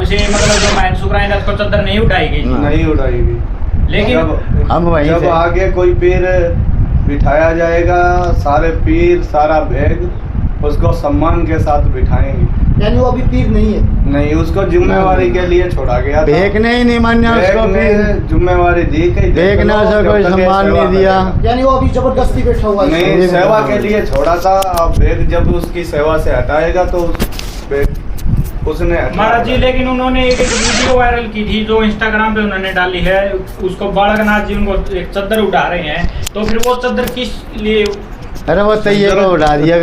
से मतलब जो मैं शुक्राइन उसको चादर नहीं उठाएगी, नहीं उठाएगी। लेकिन हम वहीं जब से आगे कोई पीर बिठाया जाएगा, सारे पीर सारा भेग उसको सम्मान के साथ बिठाएंगे। यानी वो अभी पीर नहीं है? नहीं, उसको जिम्मेवारी के लिए छोड़ा गया था। भेग ने ही नहीं मान्या उसको, भेग ने जिम्मेवारी दी कि भेग ने उसे कोई सम्मान नहीं दिया। यानी वो अभी जबरदस्ती बैठा हुआ है? नहीं, सेवा के लिए छोड़ा था। अब भेग जब उसकी सेवा से हटाएगा तो उसने महाराज जी, लेकिन उन्होंने एक वीडियो वायरल की थी जो इंस्टाग्राम पे उन्होंने डाली है, उसको बालकनाथ जी उनको एक चद्दर उठा रहे हैं, तो फिर वो चद्दर किस लिए? अरे वो तैये को उड़ा दिया।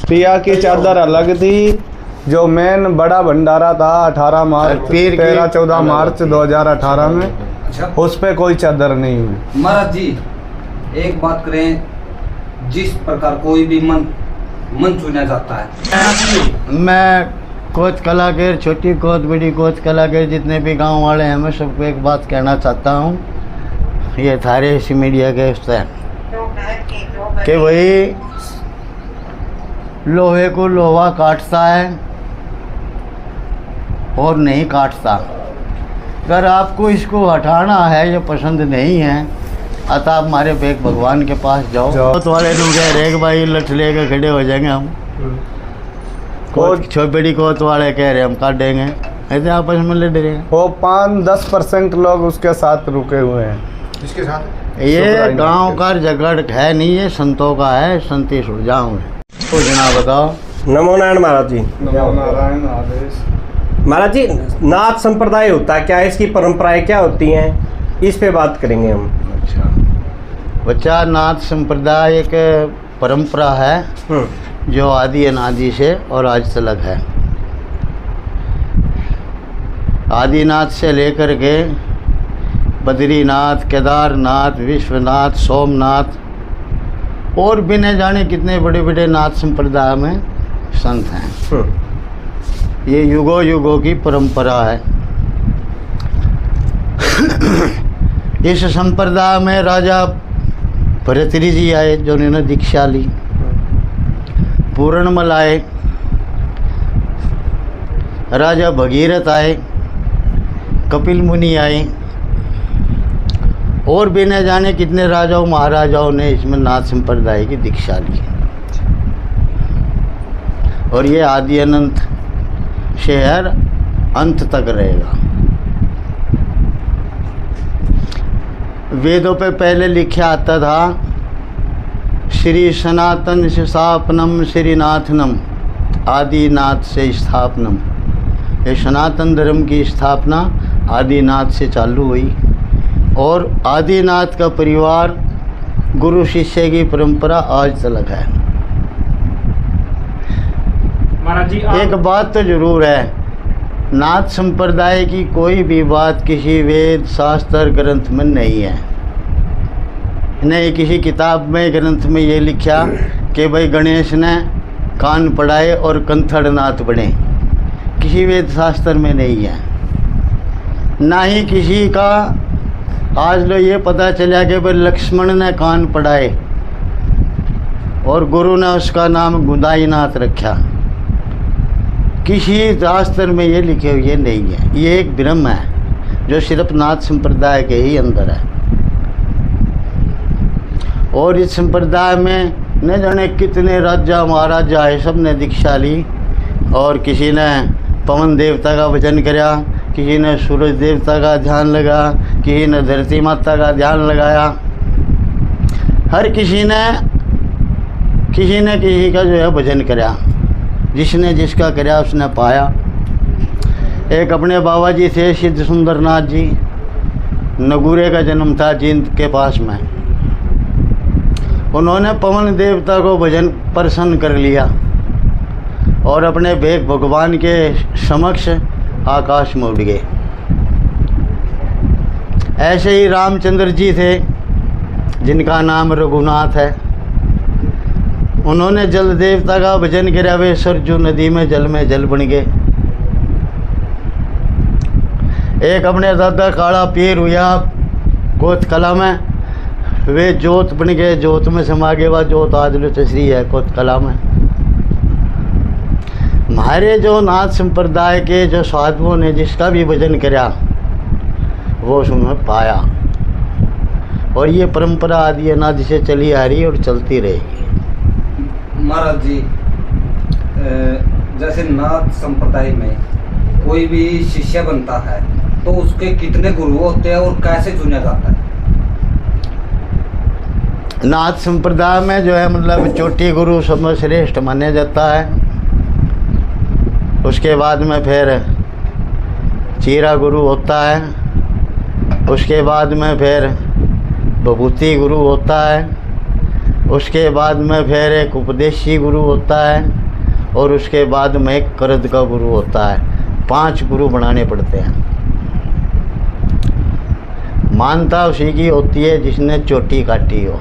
पिया की चादर अलग थी। जो मेन बड़ा भंडारा था 18 मार्च 13-14 मार्च 2018 में, उस पे कोई चादर नहीं हुई। महाराज जी एक बात करें, जिस प्रकार कोई भी मन चुना जाता है, मैं कोच कला के छोटी कोच बड़ी कोच कला के जितने भी गांव वाले हैं, मैं सबको एक बात कहना चाहता हूँ, ये थारे इसी मीडिया के उससे कि वही लोहे को लोहा काटता है और नहीं काटता। अगर आपको इसको हटाना है, ये पसंद नहीं है, अतः आप हमारे बेग भगवान के पास जाओ। कोच वाले लोग कह रहे हैं भाई लठ लेकर खड़े हो जाएंगे हम, कोच छोटी कोच वाले कह रहे हैं हम काट देंगे, ऐसे आपस में लड़ रहे हैं। वो 5-10% लोग उसके साथ रुके हुए हैं। इसके साथ ये गांव का झगड़ है नहीं, ये संतों का है, संती सुलझाओ है। तो जनाब बताओ। नमो नारायण महाराज जी। नमो नारायण आदेश। महाराज जी, नाथ संप्रदाय होता है क्या, इसकी परंपराएं क्या होती हैं, इस पे बात करेंगे हम। अच्छा बच्चा, नाथ संप्रदाय एक परंपरा है जो आदि अनादि से और आज तक है। आदिनाथ से लेकर के बद्रीनाथ, केदारनाथ, विश्वनाथ, सोमनाथ और भी न जाने कितने बड़े बड़े नाथ संप्रदाय में संत हैं। ये युगों युगों की परंपरा है। इस संप्रदाय में राजा भरतरी जी आए जो उन्होंने दीक्षा ली, पूर्णमल आए, राजा भगीरथ आए, कपिल मुनि आए और भी न जाने कितने राजाओं महाराजाओं ने इसमें नाथ संप्रदाय की दीक्षा ली। और ये आदि अनंत शहर अंत तक रहेगा। वेदों पे पहले लिखा आता था श्री सनातन स्थापनम श्रीनाथनम आदिनाथ से स्थापनम। ये सनातन धर्म की स्थापना आदिनाथ से चालू हुई और आदिनाथ का परिवार गुरु शिष्य की परंपरा आज तक है। महाराज जी एक बात तो जरूर है, नाथ संप्रदाय की कोई भी बात किसी वेद शास्त्र ग्रंथ में नहीं है। नहीं किसी किताब में ग्रंथ में ये लिखा कि भाई गणेश ने कान पढ़ाए और कंथड़ नाथ बने, किसी वेद शास्त्र में नहीं है। ना ही किसी का आज लो ये पता चला कि भाई लक्ष्मण ने कान पढ़ाए और गुरु ने उसका नाम गुदाईनाथ रखा। किसी शास्त्र में ये लिखे हुए नहीं है। ये एक भ्रम है जो सिर्फ नाथ संप्रदाय के ही अंदर है। और इस संप्रदाय में न जाने कितने राजा महाराजा है, सब ने दीक्षा ली और किसी ने पवन देवता का भजन कराया, किसी ने सूरज देवता का ध्यान लगा, किसी ने धरती माता का ध्यान लगाया। हर किसी ने किसी का जो है भजन कराया, जिसने जिसका कराया उसने पाया। एक अपने बाबा जी थे सिद्ध सुंदरनाथ जी, नगूरे का जन्म था जींद के पास में। उन्होंने पवन देवता को भजन प्रसन्न कर लिया और अपने भेग भगवान के समक्ष आकाश में उड़ गए। ऐसे ही रामचंद्र जी थे जिनका नाम रघुनाथ है। उन्होंने जल देवता का भजन किया, वे सरजू नदी में जल बन गए। एक अपने दादा काला पीर हुआ कोत कला में, वे जोत बन गए, जोत में समा गए। वह जोत आज लो तस्री है कोत कला में। हमारे जो नाथ संप्रदाय के जो साधुओं ने जिसका भी भजन किया वो उसमें पाया, और ये परंपरा आदि अनादि से चली आ रही और चलती रहेगी। महाराज जी, जैसे नाथ संप्रदाय में कोई भी शिष्य बनता है तो उसके कितने गुरु होते हैं और कैसे चुना जाता है? नाथ संप्रदाय में जो है मतलब चोटी गुरु सब श्रेष्ठ माना जाता है। उसके बाद में फिर चीरा गुरु होता है, उसके बाद में फिर विभूति गुरु होता है, उसके बाद में फिर एक उपदेशी गुरु होता है, और उसके बाद में एक करद का गुरु होता है। 5 गुरु बनाने पड़ते हैं। मानता उसी की होती है जिसने चोटी काटी हो।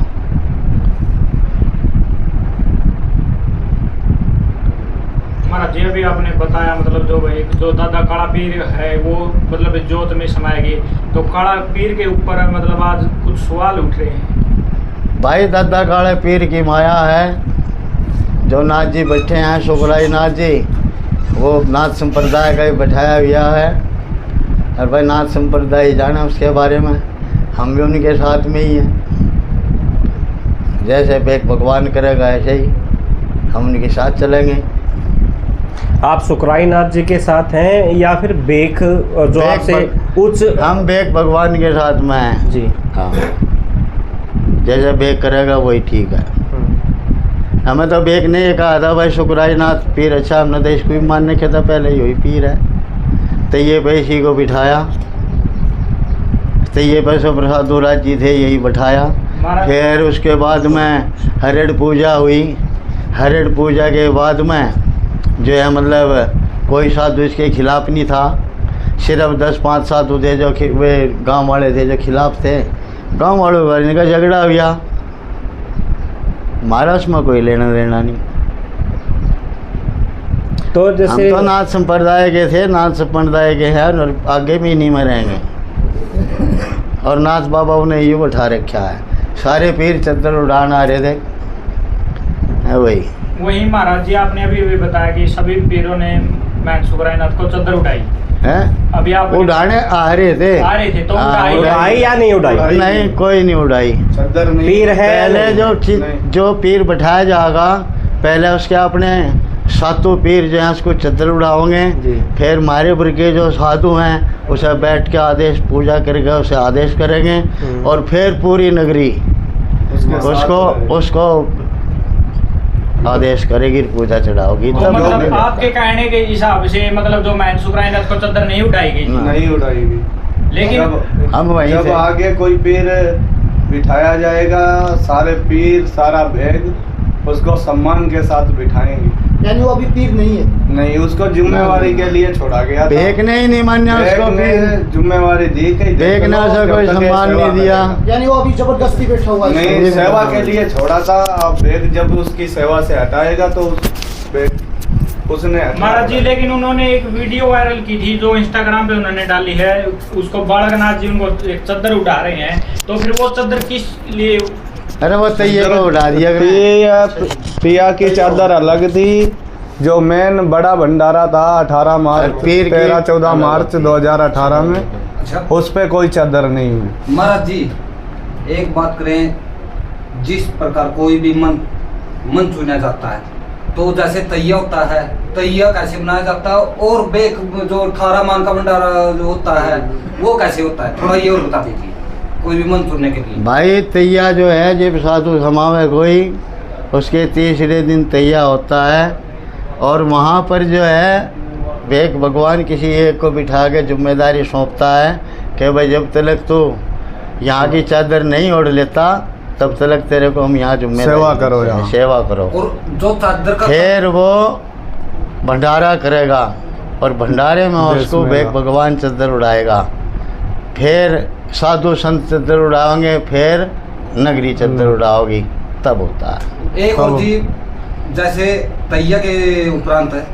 महाराज जी, अभी आपने बताया मतलब जो दादा काला पीर है वो मतलब जोत में समाएगी, तो काला पीर के ऊपर मतलब आज कुछ सवाल उठ रहे हैं। भाई दादा काले पीर की माया है। जो नाथ जी बैठे हैं सुखराई नाथ जी, वो नाथ संप्रदाय का ही बैठाया हुआ है। और भाई नाथ संप्रदाय जाना उसके बारे में, हम भी उनके साथ में ही हैं। जैसे बेक भगवान करेगा ऐसे ही हम उनके साथ चलेंगे। आप सुखराई नाथ जी के साथ हैं या फिर बेक जो आपसे उच्च? हम बेक भगवान के साथ में हैं जी। हाँ, जैसे बेक करेगा वही ठीक है। हमें तो बेक ने कहा था भाई सुखराई नाथ पीर अच्छा, हमने तो इसको भी मानने के था पहले यही पीर है। तो ये पे इसी को बिठाया, तो ये पैसों प्रसाद दुराज जी थे यही बैठाया। फिर उसके बाद में हरिड़ पूजा हुई। हरिड़ पूजा के बाद में जो है मतलब कोई साधु इसके खिलाफ नहीं था। सिर्फ 10-5 साधु थे जो वे गांव वाले थे जो खिलाफ थे। गांव वालों का झगड़ा हुआ, हमारा उसमें कोई लेना देना नहीं। तो जैसे हम तो नाथ संप्रदाय के थे, नाथ संप्रदाय के हैं और आगे भी नहीं मरेंगे। और नाथ बाबा ने ये उठा रखा है। सारे पीर चद्दर उड़ान आ रहे थे, है वही महाराज जी, आपने अभी भी बताया कि सभी पीरों ने मैं सुखराई नाथ को चद्दर उठाई है। अभी आप उड़ाने आ रहे थे तो उड़ाई या नहीं उड़ाई? नहीं, कोई नहीं उड़ाई। चद्दर नहीं पीर है पहले जो पीर बैठाया जाएगा, पहले उसके अपने सातों पीर जो हैं उसको चद्दर उड़ाओगे। फिर हमारे वर्ग के जो साधु हैं उसे बैठ के आदेश पूजा करके उसे आदेश करेंगे, और फिर पूरी नगरी उसको आदेश करेगी, पूजा चढ़ाओगी। तो मतलब आपके कहने के हिसाब से मतलब जो मैं सुखराई नाथ को चद्दर नहीं उठाएगी? नहीं उठाएगी, लेकिन हम वहीं जब आगे कोई पीर बिठाया जाएगा, सारे पीर सारा बैग उसको सम्मान के साथ बिठाएंगे। यानी वो अभी पीर नहीं है? नहीं, उसको जिम्मेवारी के लिए छोड़ा गया था। बेग ने ही नहीं माना उसको, जिम्मेवारी दी गई। बेग ने उसे कोई सम्मान नहीं दिया। यानी वो अभी जबरदस्ती बैठा हुआ है? नहीं, सेवा के लिए छोड़ा था। अब बेग जब उसकी सेवा से हटाएगा तो उसने महाराज जी, लेकिन उन्होंने एक वीडियो वायरल की थी जो इंस्टाग्राम पे उन्होंने डाली है, उसको बालकनाथ जी उनको एक चद्दर उठा रहे हैं, तो फिर वो चद्दर किस लिए? अरे वो तैये को उठा दिया। पिया की चादर अलग थी। जो मेन बड़ा भंडारा था 13-14 मार्च 2018 में, अच्छा, उस पे कोई चादर नहीं हुई। महाराज जी, एक बात करें, जिस प्रकार कोई भी मन चुना जाता है तो जैसे तैया होता है, तैया कैसे बनाया जाता है, और बेक जो 18 मान का भंडारा जो होता है वो कैसे होता है, थोड़ा ये और बता दीजिए कोई भी मन चुनने के लिए। भाई तैया जो है जब साधु समावे कोई, उसके तीसरे दिन तैया होता है, और वहाँ पर जो है बेक भगवान किसी एक को बिठा के जिम्मेदारी सौंपता है कि भाई जब तक तू यहाँ की चादर नहीं ओढ़ लेता तब तक तेरे को हम यहाँ जिम्मेदारी सेवा करो, यहाँ सेवा करो। और जो चादर का फिर वो भंडारा करेगा, और भंडारे में उसको बेक भगवान चादर उड़ाएगा। फिर साधु संत चादर उड़ाओगे, फिर नगरी चादर उड़ाओगी, तब होता है। एक और जी, जैसे तैया के उपरांत है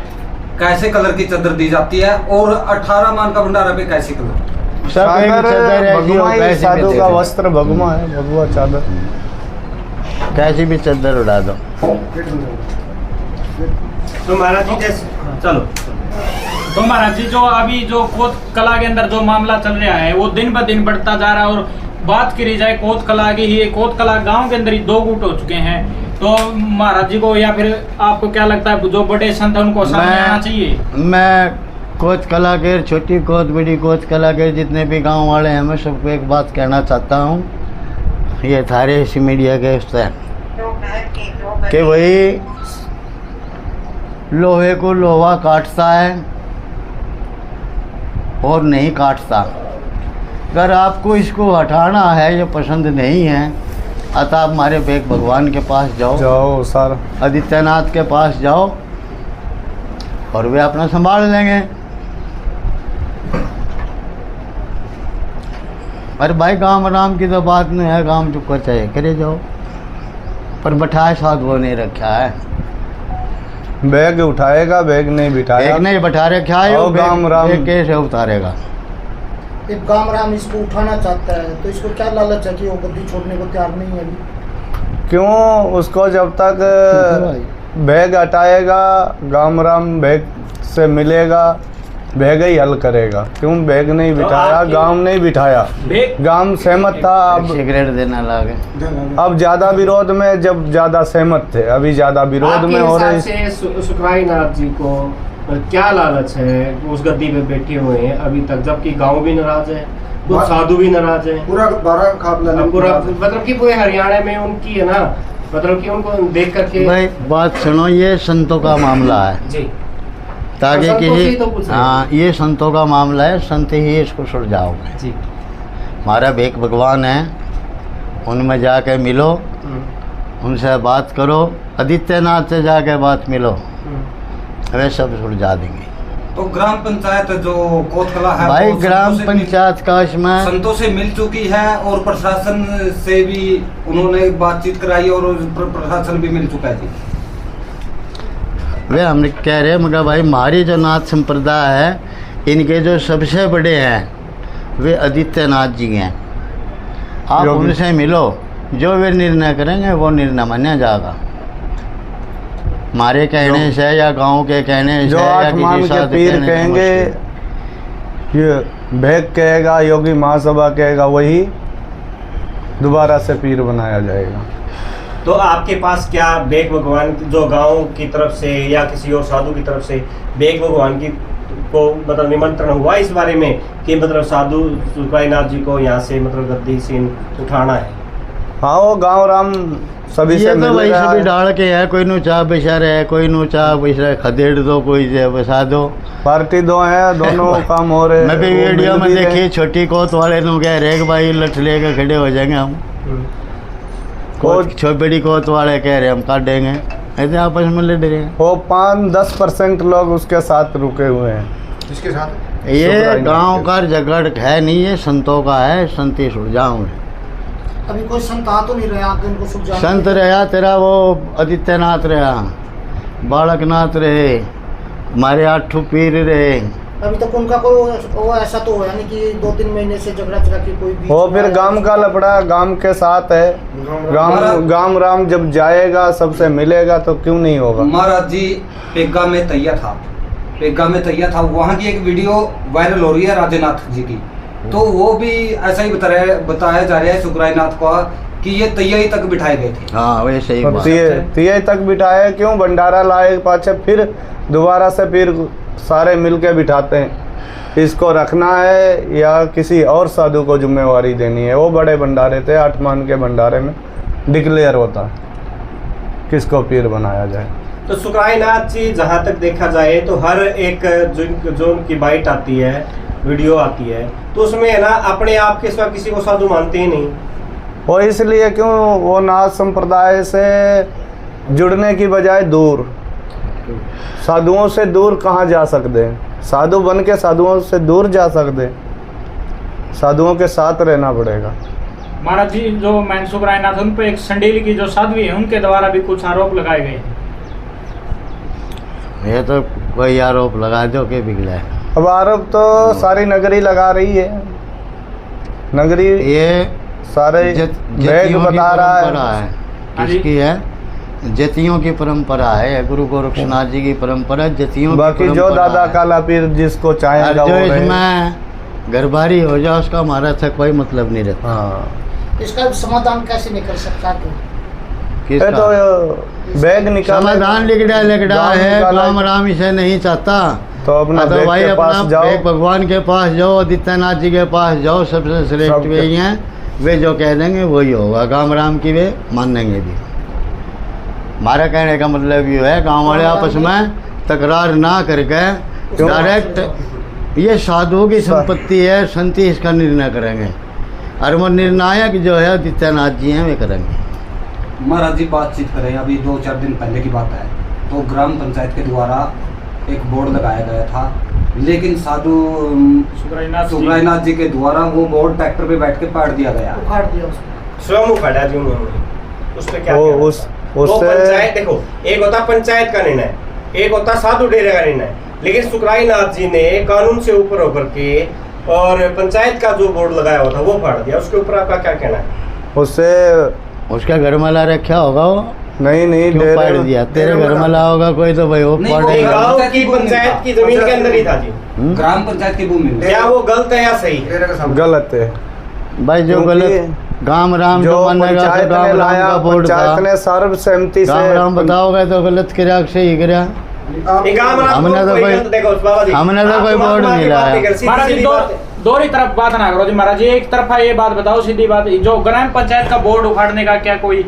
कैसे कलर की चादर दी जाती है, और 18 मान का भंडारा पे कैसे कलर? सब एक चादर ऐसी हो, भगवा ही कैसी साधु भी का चादर। वस्त्र भगवा है, भगवा चादर। कैसी भी चादर उड़ा दो। तो महाराज जी जैसे चलो। तो महाराज जी जो अभी जो कोत कला के अंदर जो मामला चल रहा है वो दिन ब दिन बढ़ता जा रहा है। और बात करी जाए कोत कला की, ही कोत कला गांव के अंदर ही 2 गुट हो चुके हैं। तो महाराज जी को या फिर आपको क्या लगता है जो बड़े संत हैं उनको सामने आना चाहिए? मैं कोत कला के, छोटी कोत बड़ी कोत कला के जितने भी गांव वाले हैं, मैं सबको एक बात कहना चाहता हूँ, ये थारे इसी मीडिया के उससे कि वही लोहे को लोहा काटता है और नहीं काटता। अगर आपको इसको हटाना है, ये पसंद नहीं है, अतः आप हमारे बेग भगवान के पास जाओ सर, आदित्यनाथ के पास जाओ और वे अपना संभाल लेंगे। अरे भाई गांव राम की तो बात नहीं है, गांव चुका चाहिए करे जाओ, पर बैठाए साधुओं ने रखा है। बैग उठाएगा, बैग नहीं बिठाया, बैग नहीं बैठा रखा है, और गांव राम कैसे उतारेगा? एक गांव राम इसको उठाना चाहता है तो इसको क्या लालच है कि वो गद्दी छोड़ने को तैयार नहीं है अभी? क्यों? उसको जब तक बैग हटाएगा, गांव राम बैग से मिलेगा, बैग ही हल करेगा। क्यों बैग नहीं बिठाया, गांव नहीं बिठाया, गांव सहमत था। अब सिगरेट देना लागे, अब ज्यादा विरोध में, जब ज्यादा सहमत थे, अभी ज्यादा विरोध में हो रहे। सुखराई नाथ जी को क्या लालच है, उस गद्दी पे बैठे हुए हैं अभी तक, जबकि गांव भी नाराज है, कुछ साधु भी नाराज है, पूरा मतलब कि पूरे हरियाणा में उनकी है ना, मतलब कि उनको देख करके। भाई बात सुनो, ये संतों का मामला है जी, ताकि किसी तो हाँ, ये संतों का मामला है, संत ही इसको सुलझाओगे जी। हमारा भेक भगवान है, उनमें जाके मिलो, उनसे बात करो, आदित्यनाथ से जाके बात मिलो, वे सब सुलझा देंगे। तो ग्राम पंचायत जो कोतकला है भाई वो ग्राम संतों से पंचायत का इसमें संतों से मिल चुकी है और प्रशासन से भी उन्होंने बातचीत कराई और प्रशासन भी मिल चुका है जी। वे हम कह रहे हैं, मगर भाई हमारी जो नाथ संप्रदाय है, इनके जो सबसे बड़े हैं वे आदित्यनाथ जी हैं। आप उनसे मिलो, जो वे निर्णय करेंगे वो निर्णय माना जाएगा। हमारे कहने से या गांव के कहने से, जो आठ मान के पीर कहेंगे, ये भेग कहेगा, योगी महासभा कहेगा, वही दोबारा से पीर बनाया जाएगा। तो आपके पास क्या बेग भगवान जो गांव की तरफ से या किसी और साधु की तरफ से बेग भगवान की को मतलब निमंत्रण हुआ इस बारे में कि मतलब साधु सुखराई नाथ जी को यहाँ से मतलब गद्दी से उठाना है? हाँ, वो गांव राम सभी से तो भाई सभी डाल के है, कोई नु चाह बिछा रहे, कोई नु चाह बिछा खदेड़ दो, कोई बसा दो, पार्टी दो है, दोनों काम हो रहे। मैं भी वीडियो में देखी, छोटी कोत वाले नु कह रहे भाई लठ लेकर खड़े हो जाएंगे हम, छोटी कोत वाले कह रहे हम काटेंगे, ऐसे आपस में लड़ रहे हैं। वो 5-10% लोग उसके साथ रुके हुए हैं। किसके साथ? ये गांव का झगड़ है नहीं, ये संतों का है, संती सुलझाओ। अभी कोई संत आ तो नहीं रहा आगे इनको सुलझाने? संत रहा तेरा वो आदित्यनाथ रहा, बालकनाथ रहे, हमारे 8 पीर रहे। अभी तक उनका कोई वो ऐसा तो है नहीं कि 2-3 महीने से झगड़ा चला के कोई भी। वो फिर गांव का लफड़ा गांव के साथ है। गांव राम जब जाएगा, सबसे मिलेगा, तो क्यों नहीं होगा? महाराज जी पेगा में तैया था, वहाँ की एक वीडियो वायरल हो रही है राजेनाथ जी की, तो वो भी ऐसा ही बताया जा रहा है सुखराई नाथ को कि ये तैयारी तक बिठाए गए थे। हाँ वैसे ही तैयारी तक बिठाए, क्यों भंडारा लाए पाछे, फिर दोबारा से फिर सारे मिलके बिठाते हैं। इसको रखना है या किसी और साधु को जिम्मेवारी देनी है? वो बड़े भंडारे थे, 8 मान के भंडारे में डिक्लेयर होता है किसको पीर बनाया जाए। तो सुखराई नाथ जी जहाँ तक देखा जाए तो हर एक जो उनकी बाइट आती है, वीडियो आती है, तो उसमें है ना अपने आप के सिवा किसी को साधु मानते ही नहीं। वो इसलिए क्यों, वो नाथ संप्रदाय से जुड़ने की बजाय दूर, साधुओं से दूर कहाँ जा सकते हैं? साधु बन के साधुओं से दूर जा सकते हैं? साधुओं के साथ रहना पड़ेगा। महाराज जी जो मैन सुखराई नाथ, उन पे एक संडील की जो साध्वी है, उनके द्वारा भी कुछ आरोप लगाए गए हैं। ये तो कोई आरोप लगा दो के बिगड़ा है। अब आरोप तो सारी नगरी लगा रही है, नगरी ये सारे बैग बता रहा है। किसकी है? जतियों की परंपरा है, गुरु गोरक्षनाथ जी की परंपरा, जतियों की बाकी जो परंपरा दादा है। काला पीर जिसको और चाहेगा जो वो रहे। इसमें घरबारी हो जाए उसका हमारा से कोई मतलब नहीं रहता। हाँ इसका समाधान कैसे नहीं कर सकता क्यों? ये किसका तो बैग निकाल समाधान लिखड़ा गाँव है, निकाला- राम राम इसे नहीं चाहता तो अपना तो बैग भाई के अपना पास जाओ। एक भगवान के पास जाओ, आदित्यनाथ जी के पास जाओ, सबसे श्रेष्ठ सबके- वही हैं, वे जो कह देंगे वही होगा, गाँव राम की वे मानेंगे भी। हमारा कहने का मतलब ये है गांव वाले आपस में तकरार ना करके क्यों? डायरेक्ट ये साधुओं की संपत्ति है, संत ही इसका निर्णय करेंगे और वो निर्णायक जो है आदित्यनाथ जी हैं वे करेंगे। महाराज जी बातचीत करें, अभी 2-4 दिन पहले की बात है, तो ग्राम पंचायत के द्वारा एक बोर्ड लगाया गया था, लेकिन साधु सुखरायनाथ जी के द्वारा वो बोर्ड ट्रैक्टर पे बैठ के पाड़ दिया गया। उखाड़ दिया उसको। स्वयं उखाड़ा जी उन्होंने, उस पे क्या वो कहना? उस वो उससे पंचायत, देखो एक होता पंचायत का निर्णय, एक होता साधु डेरे का निर्णय, लेकिन सुखरायनाथ जी ने कानून से ऊपर होकर के और पंचायत का जो बोर्ड लगाया हुआ था वो फाड़ दिया। उसके ऊपर आपका क्या कहना है? उससे उसका घर मला रखा होगा वो, नहीं क्यों डेरे पाड़ में- दिया? तेरे घर मला होगा कोई तो भाई वो नहीं, पाड़ वो नहीं, देगा। गाँव की पंचायत की जमीन के अंदर ही था जी। ग्राम पंचायत की भूमि में। क्या वो गलत है या सही? गलत है। भाई जो क्योंकि गलत गाम राम जो जो मानेगा तो पंचायत गाम ने राम लाया, का बोर्ड था, पंचायत ने सर्वसहमति गाम राम से बताओगे तो गलत किया कि सही किया? एक गाँव में हमने तो कोई कोई- गलत, देखो बाबा जी, हमने तो आप कोई महात्मा बोर्ड की नहीं बात लाया। कर, सीधी- महाराज जी सीधी बात है। दोहरी तरफ बात ना करो जी महाराज जी, एक तरफा ये बात बताओ सीधी बात, जो ग्राम पंचायत का बोर्ड उखाड़ने का क्या कोई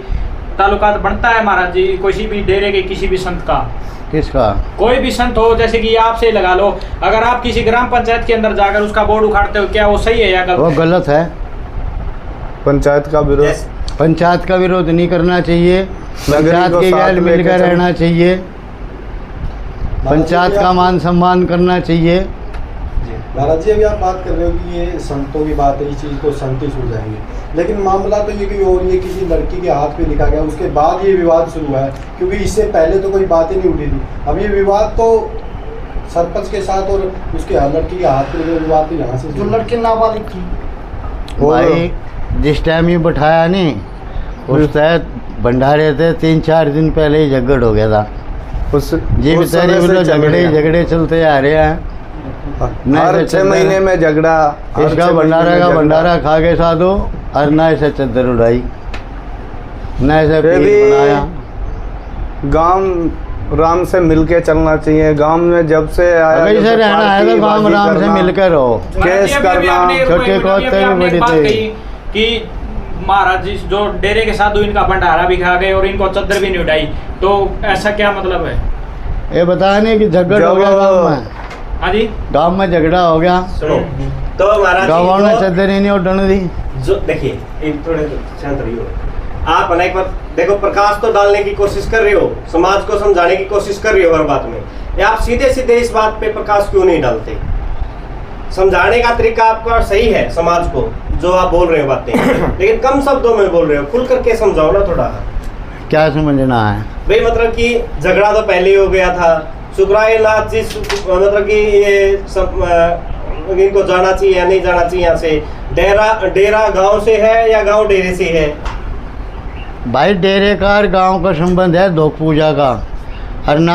ताल्लुकात बनता है महाराज जी किसी भी डेरे के किसी भी संत का? किसका? कोई भी संत हो, जैसे कि आपसे लगा लो, अगर आप किसी ग्राम पंचायत के अंदर जाकर उसका बोर्ड उखाड़ते हो, क्या वो सही है या वो गलत? गलत है। पंचायत का विरोध, जैसे- पंचायत का विरोध नहीं करना चाहिए, पंचायत को के साथ गैर लेके मिलकर चल- रहना चाहिए, पंचायत का मान सम्मान करना चाहिए। महाराज जी अभी आप बात कर रहे हो कि ये संतों की बात है, इस चीज़ को संत ही सुलझाएंगे, लेकिन मामला तो ये कि और ये किसी लड़की के हाथ पे लिखा गया, उसके बाद ये विवाद शुरू हुआ है, क्योंकि इससे पहले तो कोई बात ही नहीं उठी थी। अब ये विवाद तो सरपंच के साथ और उसके लड़की के हाथ पे लिखे विवाद तो यहाँ से जो शुरू हुआ। लड़की नाबालिग थी, वो- भाई जिस टाइम ये बैठाया नहीं उस तहत भंडारे थे, 3-4 दिन पहले ही झगड़ हो गया था उस जी। उस बेचारे समय से बोलो चल रहा है। झगड़े चलते आ रहे हैं। नहीं हर तो 6 चल महीने रहा में झगड़ा, हर इसका 6 महीने भंडारा में का झगड़ा। भंडारा खा के साधो और ना इसे चद्दर उड़ाई, ना इसे फिर पीर भी बनाया। गांव राम से मिलके चलना चाहिए। गांव में जब से आया, अगर जब इसे से रहना है तो गाँव पार्टीबाजी राम से करना, मिलकर रहो। महाराज जी, केस अभी करना, आपने एक- छोटे अभी को आपने एक बड़ी बात थे। कही कि महाराज जी जो डेरे के साधु इनका भंडारा भी खा गए और इनको चद्दर भी नहीं उठाई, तो ऐसा क्या मतलब है? ये बताया नहीं कि झगड़ हो जब- गया गाँव में, हाँ जी, गाँव में झगड़ा हो गया, सुनो, तो महाराज गाँव ने जी जो- चद्दर ही नहीं उठने दी। जो देखिए एक थोड़े शांत रहिए आप, है ना, एक बार देखो, प्रकाश तो डालने की कोशिश कर रहे हो, समाज को समझाने की कोशिश कर रहे हो हर बात में, या आप सीधे सीधे इस बात पे प्रकाश क्यों नहीं डालते? समझाने का तरीका आपका सही है समाज को, जो आप बोल रहे हो बातें, लेकिन कम शब्दों में बोल रहे हो, खुल करके समझाओ ना थोड़ा। क्या समझना है? भाई मतलब कि झगड़ा तो पहले ही हो गया था, सुखरायनाथ जी मतलब कि ये सब इनको जाना चाहिए या नहीं जाना चाहिए यहाँ से? डेरा गांव से है या गांव डेरे से है? भाई डेरे का और गाँव का संबंध है, दो पूजा का, और ना